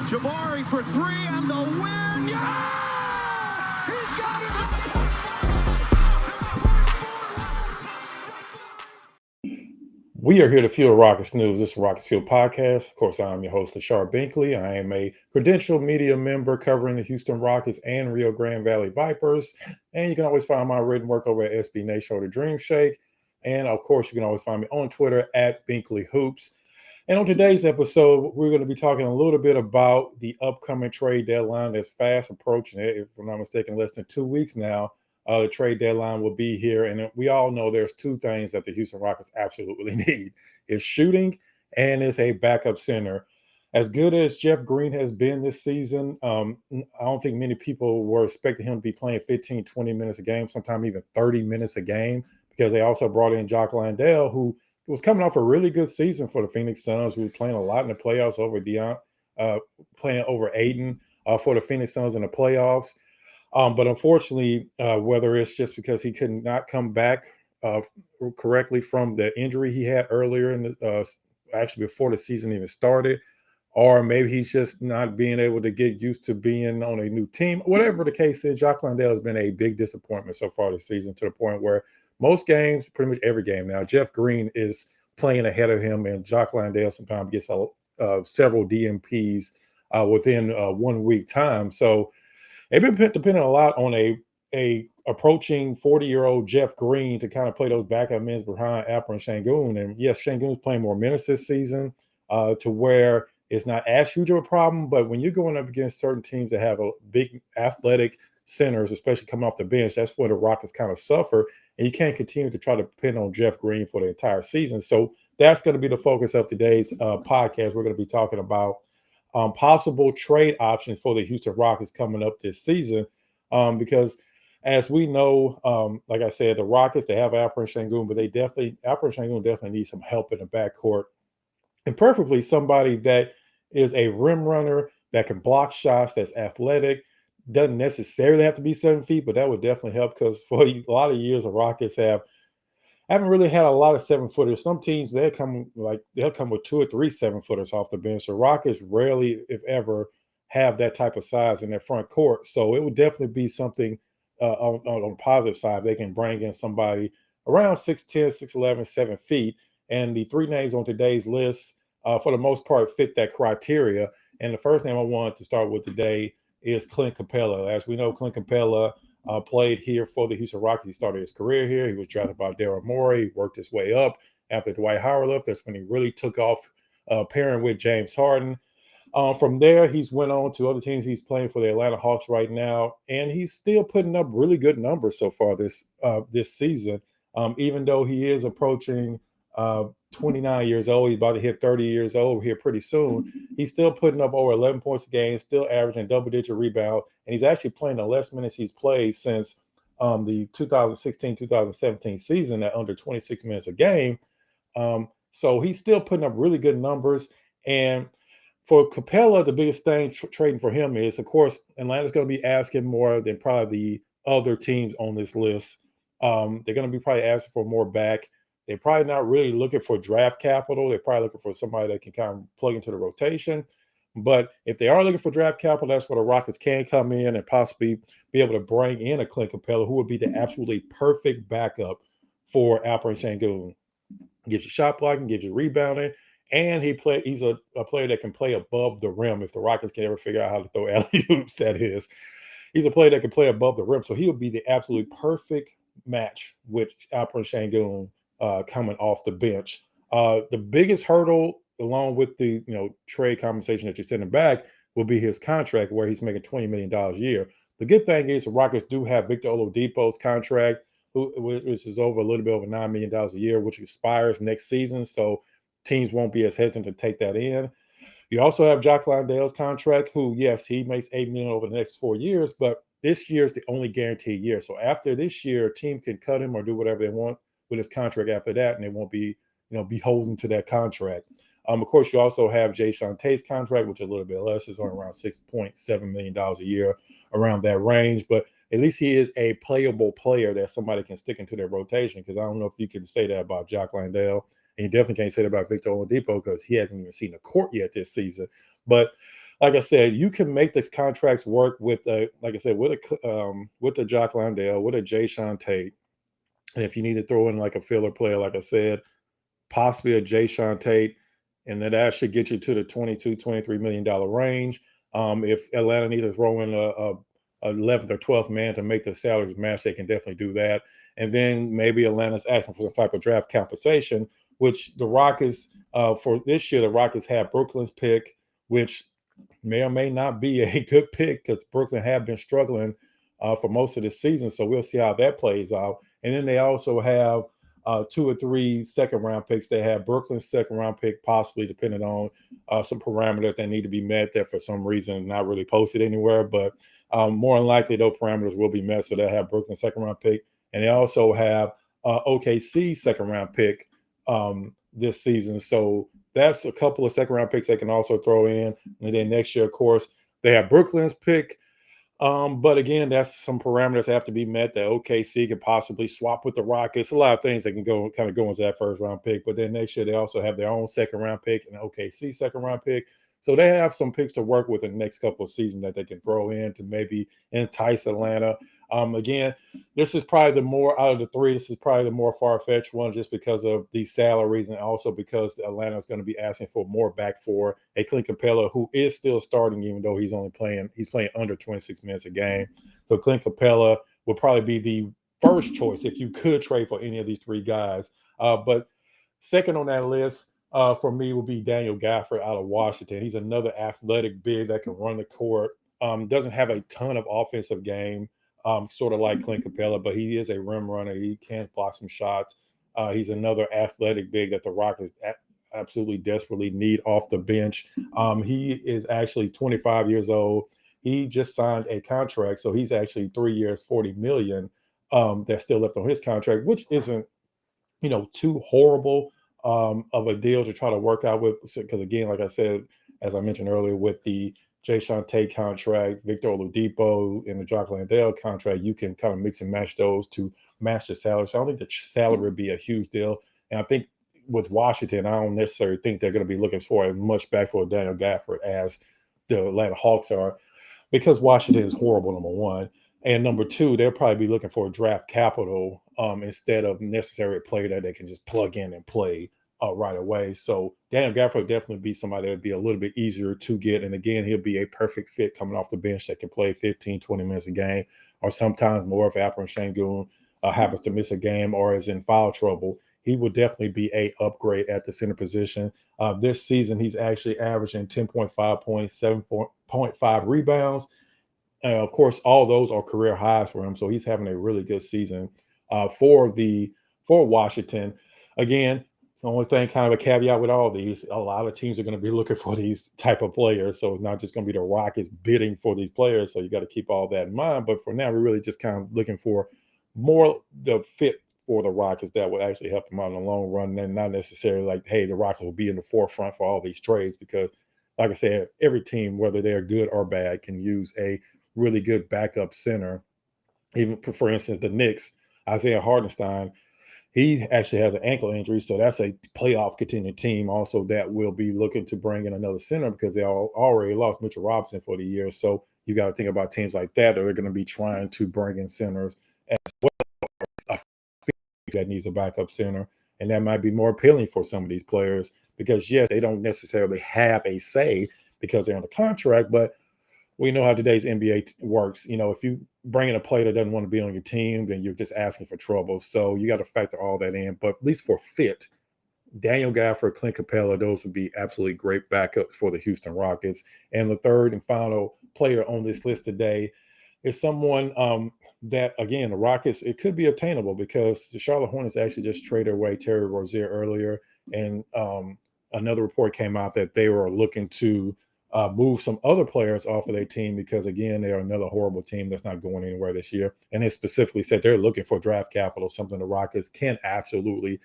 Jabari for three and the win. Yeah! He got it! We are here to Fuel Rockets News. This is Rockets Fuel Podcast. Of course, I'm your host, Lachard Binkley. I am a credentialed media member covering the Houston Rockets and Rio Grande Valley Vipers. And you can always find my written work over at SB Nation or The Dream Shake. And of course, you can always find me on Twitter at Binkley Hoops. And on today's episode, we're going to be talking a little bit about the upcoming trade deadline that's fast approaching it. If I'm not mistaken, less than 2 weeks now, the trade deadline will be here. And we all know there's two things that the Houston Rockets absolutely need. It's shooting and it's a backup center. As good as Jeff Green has been this season, I don't think many people were expecting him to be playing 15, 20 minutes a game, sometimes even 30 minutes a game, because they also brought in Jock Landale, who was coming off a really good season for the Phoenix Suns. We were playing a lot in the playoffs over playing over Aiden for the Phoenix Suns in the playoffs. But unfortunately, whether it's just because he could not come back correctly from the injury he had earlier in the actually before the season even started, or maybe he's just not being able to get used to being on a new team. Whatever the case is, Jock Landale has been a big disappointment so far this season, to the point where most games, pretty much every game now, Jeff Green is playing ahead of him, and Jock Landale sometimes gets several DMPs within 1 week time. So they've been depending a lot on a approaching 40-year-old Jeff Green to kind of play those backup minutes behind Alperen Sengun. And yes, Sengun's playing more minutes this season to where it's not as huge of a problem. But when you're going up against certain teams that have a big athletic centers, especially coming off the bench, that's where the Rockets kind of suffer. And you can't continue to try to depend on Jeff Green for the entire season. So that's going to be the focus of today's podcast. We're going to be talking about possible trade options for the Houston Rockets coming up this season. Because as we know, like I said, the Rockets, they have Alperen Sengun, but Alperen Sengun definitely needs some help in the backcourt. And perfectly somebody that is a rim runner, that can block shots, that's athletic. Doesn't necessarily have to be 7 feet, but that would definitely help, because for a lot of years, the Rockets haven't really had a lot of 7-footers. Some teams, they'll come with 2 or 3 7-footers off the bench. The Rockets rarely, if ever, have that type of size in their front court. So it would definitely be something on the positive side. They can bring in somebody around 6'10", 6'11", 7 feet. And the 3 names on today's list, for the most part, fit that criteria. And the first name I wanted to start with today is Clint Capella. As we know, Clint Capella played here for the Houston Rockets. He started his career here. He was drafted by Daryl Morey. He worked his way up. After Dwight Howard left, that's when he really took off, pairing with James Harden. From there, he's went on to other teams. He's playing for the Atlanta Hawks right now, and he's still putting up really good numbers so far this season. Even though he is approaching 29 years old, he's about to hit 30 years old here pretty soon. He's still putting up over 11 points a game, still averaging double-digit rebound, and he's actually playing the less minutes he's played since the 2016-2017 season at under 26 minutes a game. So he's still putting up really good numbers. And for Capella, the biggest thing trading for him is, of course, Atlanta's going to be asking more than probably the other teams on this list. They're going to be probably asking for more back. They're probably not really looking for draft capital. They're probably looking for somebody that can kind of plug into the rotation. But if they are looking for draft capital, that's where the Rockets can come in and possibly be able to bring in a Clint Capella, who would be the absolutely perfect backup for Alperen Sengun. Gives you shot blocking, gives you rebounding, and he's a player that can play above the rim if the Rockets can ever figure out how to throw alley-oops, that is. He's a player that can play above the rim, so he'll be the absolute perfect match with Alperen Sengun coming off the bench. The biggest hurdle, along with the trade compensation that you're sending back, will be his contract, where he's making $20 million a year. The good thing is the Rockets do have Victor Oladipo's contract, which is over a little bit over $9 million a year, which expires next season. So teams won't be as hesitant to take that in. You also have Jock Landale's contract, who, yes, he makes $8 million over the next 4 years, but this year is the only guaranteed year. So after this year, a team can cut him or do whatever they want with his contract after that, and they won't be, beholden to that contract. Of course, you also have Jay Shantae's contract, which is a little bit less, is on around $6.7 million a year, around that range. But at least he is a playable player that somebody can stick into their rotation, because I don't know if you can say that about Jock Landale. And you definitely can't say that about Victor Oladipo, because he hasn't even seen the court yet this season. But like I said, you can make these contracts work with like I said, with a Jock Landale, with a Jay Sean Tate. And if you need to throw in like a filler player, like I said, possibly a Jay Sean Tate, and then that should get you to the 22, $23 million range. If Atlanta needs to throw in a 11th or 12th man to make the salaries match, they can definitely do that. And then maybe Atlanta's asking for some type of draft compensation, which the Rockets, for this year, the Rockets have Brooklyn's pick, which may or may not be a good pick because Brooklyn have been struggling for most of the season. So we'll see how that plays out. And then they also have 2 or 3 second-round picks. They have Brooklyn's second-round pick, possibly depending on some parameters that need to be met that for some reason not really posted anywhere. But more than likely, those parameters will be met. So they'll have Brooklyn's second-round pick. And they also have OKC second-round pick this season. So that's a couple of second-round picks they can also throw in. And then next year, of course, they have Brooklyn's pick. But again, that's some parameters have to be met that OKC could possibly swap with the Rockets. A lot of things that can go into that first round pick. But then next year they also have their own second round pick and OKC second round pick. So they have some picks to work with in the next couple of seasons that they can throw in to maybe entice Atlanta. Again, this is probably the more out of the three. This is probably the more far-fetched one just because of the salaries and also because Atlanta is going to be asking for more back for a Clint Capella who is still starting even though he's playing under 26 minutes a game. So Clint Capella will probably be the first choice if you could trade for any of these three guys. But second on that list for me would be Daniel Gafford out of Washington. He's another athletic big that can run the court. Doesn't have a ton of offensive game. Sort of like Clint Capella, but he is a rim runner. He can block some shots. He's another athletic big that the Rockets absolutely desperately need off the bench. He is actually 25 years old. He just signed a contract, so he's actually 3 years, $40 million that's still left on his contract, which isn't too horrible of a deal to try to work out with. Because again, like I said, as I mentioned earlier, with the Jay Sean Tate contract, Victor Oladipo, and the Jock Landale contract, you can kind of mix and match those to match the salary. So I don't think the salary would be a huge deal. And I think with Washington, I don't necessarily think they're going to be looking for as much back for Daniel Gafford as the Atlanta Hawks are, because Washington is horrible, number one. And number two, they'll probably be looking for draft capital instead of necessarily a player that they can just plug in and play right away. So Daniel Gafford would definitely be somebody that would be a little bit easier to get. And again, he'll be a perfect fit coming off the bench that can play 15, 20 minutes a game, or sometimes more if Alperen Sengun happens to miss a game or is in foul trouble. He would definitely be a upgrade at the center position. This season, he's actually averaging 10.5 points, 7.5 rebounds. Of course, all those are career highs for him. So he's having a really good season for Washington. Again, the only thing, kind of a caveat with all these, a lot of teams are going to be looking for these type of players. So it's not just going to be the Rockets bidding for these players. So you got to keep all that in mind. But for now, we're really just kind of looking for more the fit for the Rockets that will actually help them out in the long run, and not necessarily like, hey, the Rockets will be in the forefront for all these trades, because like I said, every team, whether they're good or bad, can use a really good backup center. Even for instance, the Knicks, Isaiah Hartenstein, he actually has an ankle injury, so that's a playoff contending team also that will be looking to bring in another center because they already lost Mitchell Robinson for the year. So you got to think about teams like that are going to be trying to bring in centers as well. A that needs a backup center, and that might be more appealing for some of these players because yes, they don't necessarily have a say because they're on a contract, but we know how today's NBA works. If you bring in a player that doesn't want to be on your team, then you're just asking for trouble. So you got to factor all that in. But at least for fit, Daniel Gafford, Clint Capella, those would be absolutely great backups for the Houston Rockets. And the third and final player on this list today is someone that, again, the Rockets, it could be attainable because the Charlotte Hornets actually just traded away Terry Rozier earlier. And another report came out that they were looking to move some other players off of their team because, again, they're another horrible team that's not going anywhere this year. And they specifically said they're looking for draft capital, something the Rockets can absolutely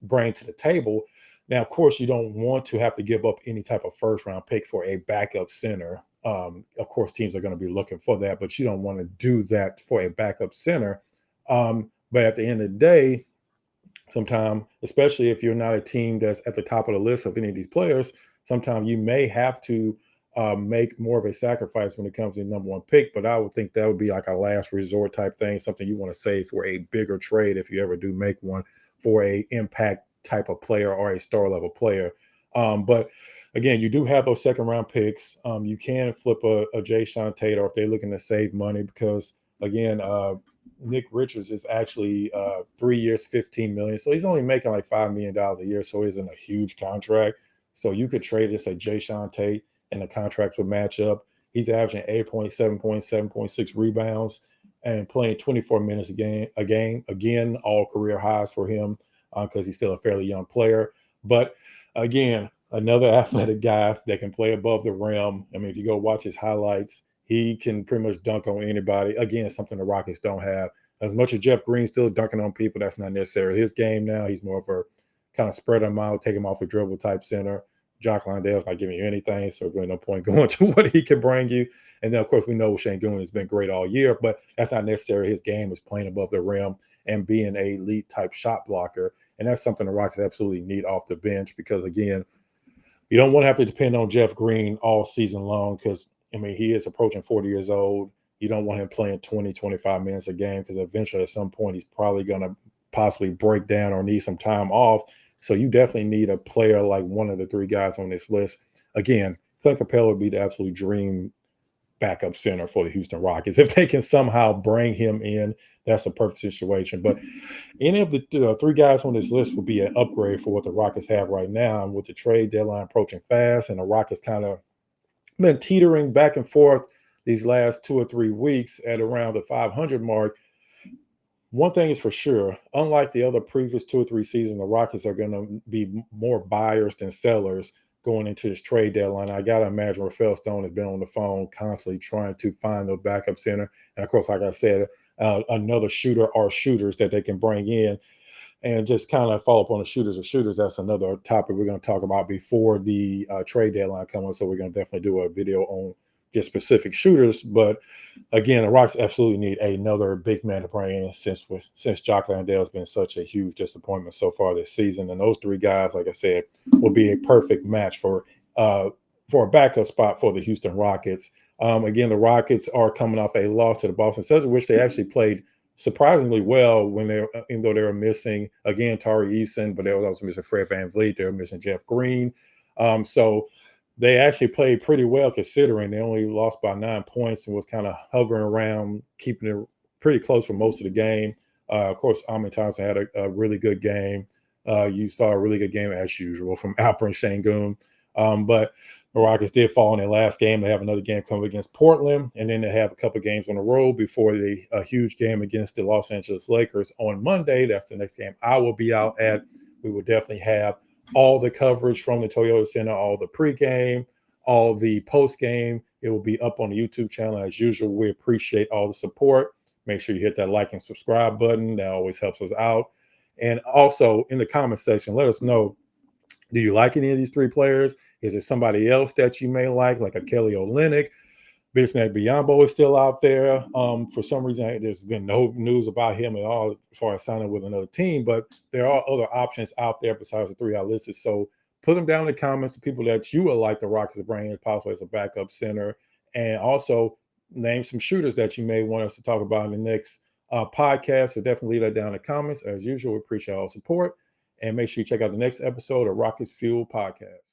bring to the table. Now, of course, you don't want to have to give up any type of first-round pick for a backup center. Of course, teams are going to be looking for that, but you don't want to do that for a backup center. But at the end of the day, sometimes, especially if you're not a team that's at the top of the list of any of these players, sometimes you may have to make more of a sacrifice when it comes to the number one pick. But I would think that would be like a last resort type thing, something you want to save for a bigger trade if you ever do make one for a impact type of player or a star level player. But again, you do have those second round picks. You can flip a Jay Sean Tate, or if they're looking to save money, because again, Nick Richards is actually 3 years, 15 million. So he's only making like $5 million a year. So it isn't a huge contract. So you could trade this at Jay Sean Tate and the contracts would match up. He's averaging 8 points, 7 points, 7.6 rebounds, and playing 24 minutes a game. Again, all career highs for him because he's still a fairly young player. But again, another athletic guy that can play above the rim. I mean, if you go watch his highlights, he can pretty much dunk on anybody. Again, something the Rockets don't have. As much as Jeff Green's still dunking on people, that's not necessarily his game now. He's more of a kind of spread them out, take him off the dribble type center. Jock Landale's not giving you anything, so there's really no point going to what he can bring you. And then, of course, we know Sengun has been great all year, but that's not necessarily his game, is playing above the rim and being a elite type shot blocker. And that's something the Rockets absolutely need off the bench because, again, you don't want to have to depend on Jeff Green all season long because, I mean, he is approaching 40 years old. You don't want him playing 20, 25 minutes a game because eventually at some point he's probably going to possibly break down or need some time off. So you definitely need a player like one of the three guys on this list. Again, Clint Capella would be the absolute dream backup center for the Houston Rockets. If they can somehow bring him in, that's a perfect situation. But any of the three guys on this list would be an upgrade for what the Rockets have right now. And with the trade deadline approaching fast and the Rockets kind of been teetering back and forth these last 2 or 3 weeks at around the 500 mark, one thing is for sure, unlike the other previous 2 or 3 seasons, the Rockets are going to be more buyers than sellers going into this trade deadline. I got to imagine Rafael Stone has been on the phone constantly trying to find the backup center. And of course, like I said, another shooter or shooters that they can bring in and just kind of follow up on the shooters of shooters. That's another topic we're going to talk about before the trade deadline comes. So we're going to definitely do a video on just specific shooters. But again, the Rockets absolutely need another big man to bring in since Jock Landale has been such a huge disappointment so far this season. And those three guys, like I said, will be a perfect match for a backup spot for the Houston Rockets. Again, the Rockets are coming off a loss to the Boston Celtics, which they actually played surprisingly well when even though they were missing again Tari Eason, but they were also missing Fred VanVleet. They were missing Jeff Green. So they actually played pretty well considering they only lost by 9 points and was kind of hovering around, keeping it pretty close for most of the game. Of course, Amin Thompson had a really good game. You saw a really good game as usual from Alperen Sengun. But the Rockets did fall in their last game. They have another game coming against Portland, and then they have a couple of games on the road before the huge game against the Los Angeles Lakers on Monday. That's the next game I will be out at. We will definitely have all the coverage from the Toyota Center, all the pregame, all the postgame. It will be up on the YouTube channel as usual. We appreciate all the support. Make sure you hit that like and subscribe button. That always helps us out. And also in the comment section, let us know, do you like any of these three players? Is there somebody else that you may like a Kelly Olynyk? Bismack Biyombo is still out there. For some reason, there's been no news about him at all as far as signing with another team, but there are other options out there besides the three I listed. So put them down in the comments, the people that you would like the Rockets to bring in, possibly as a backup center, and also name some shooters that you may want us to talk about in the next podcast. So definitely leave that down in the comments. As usual, we appreciate all the support. And make sure you check out the next episode of Rockets Fuel Podcast.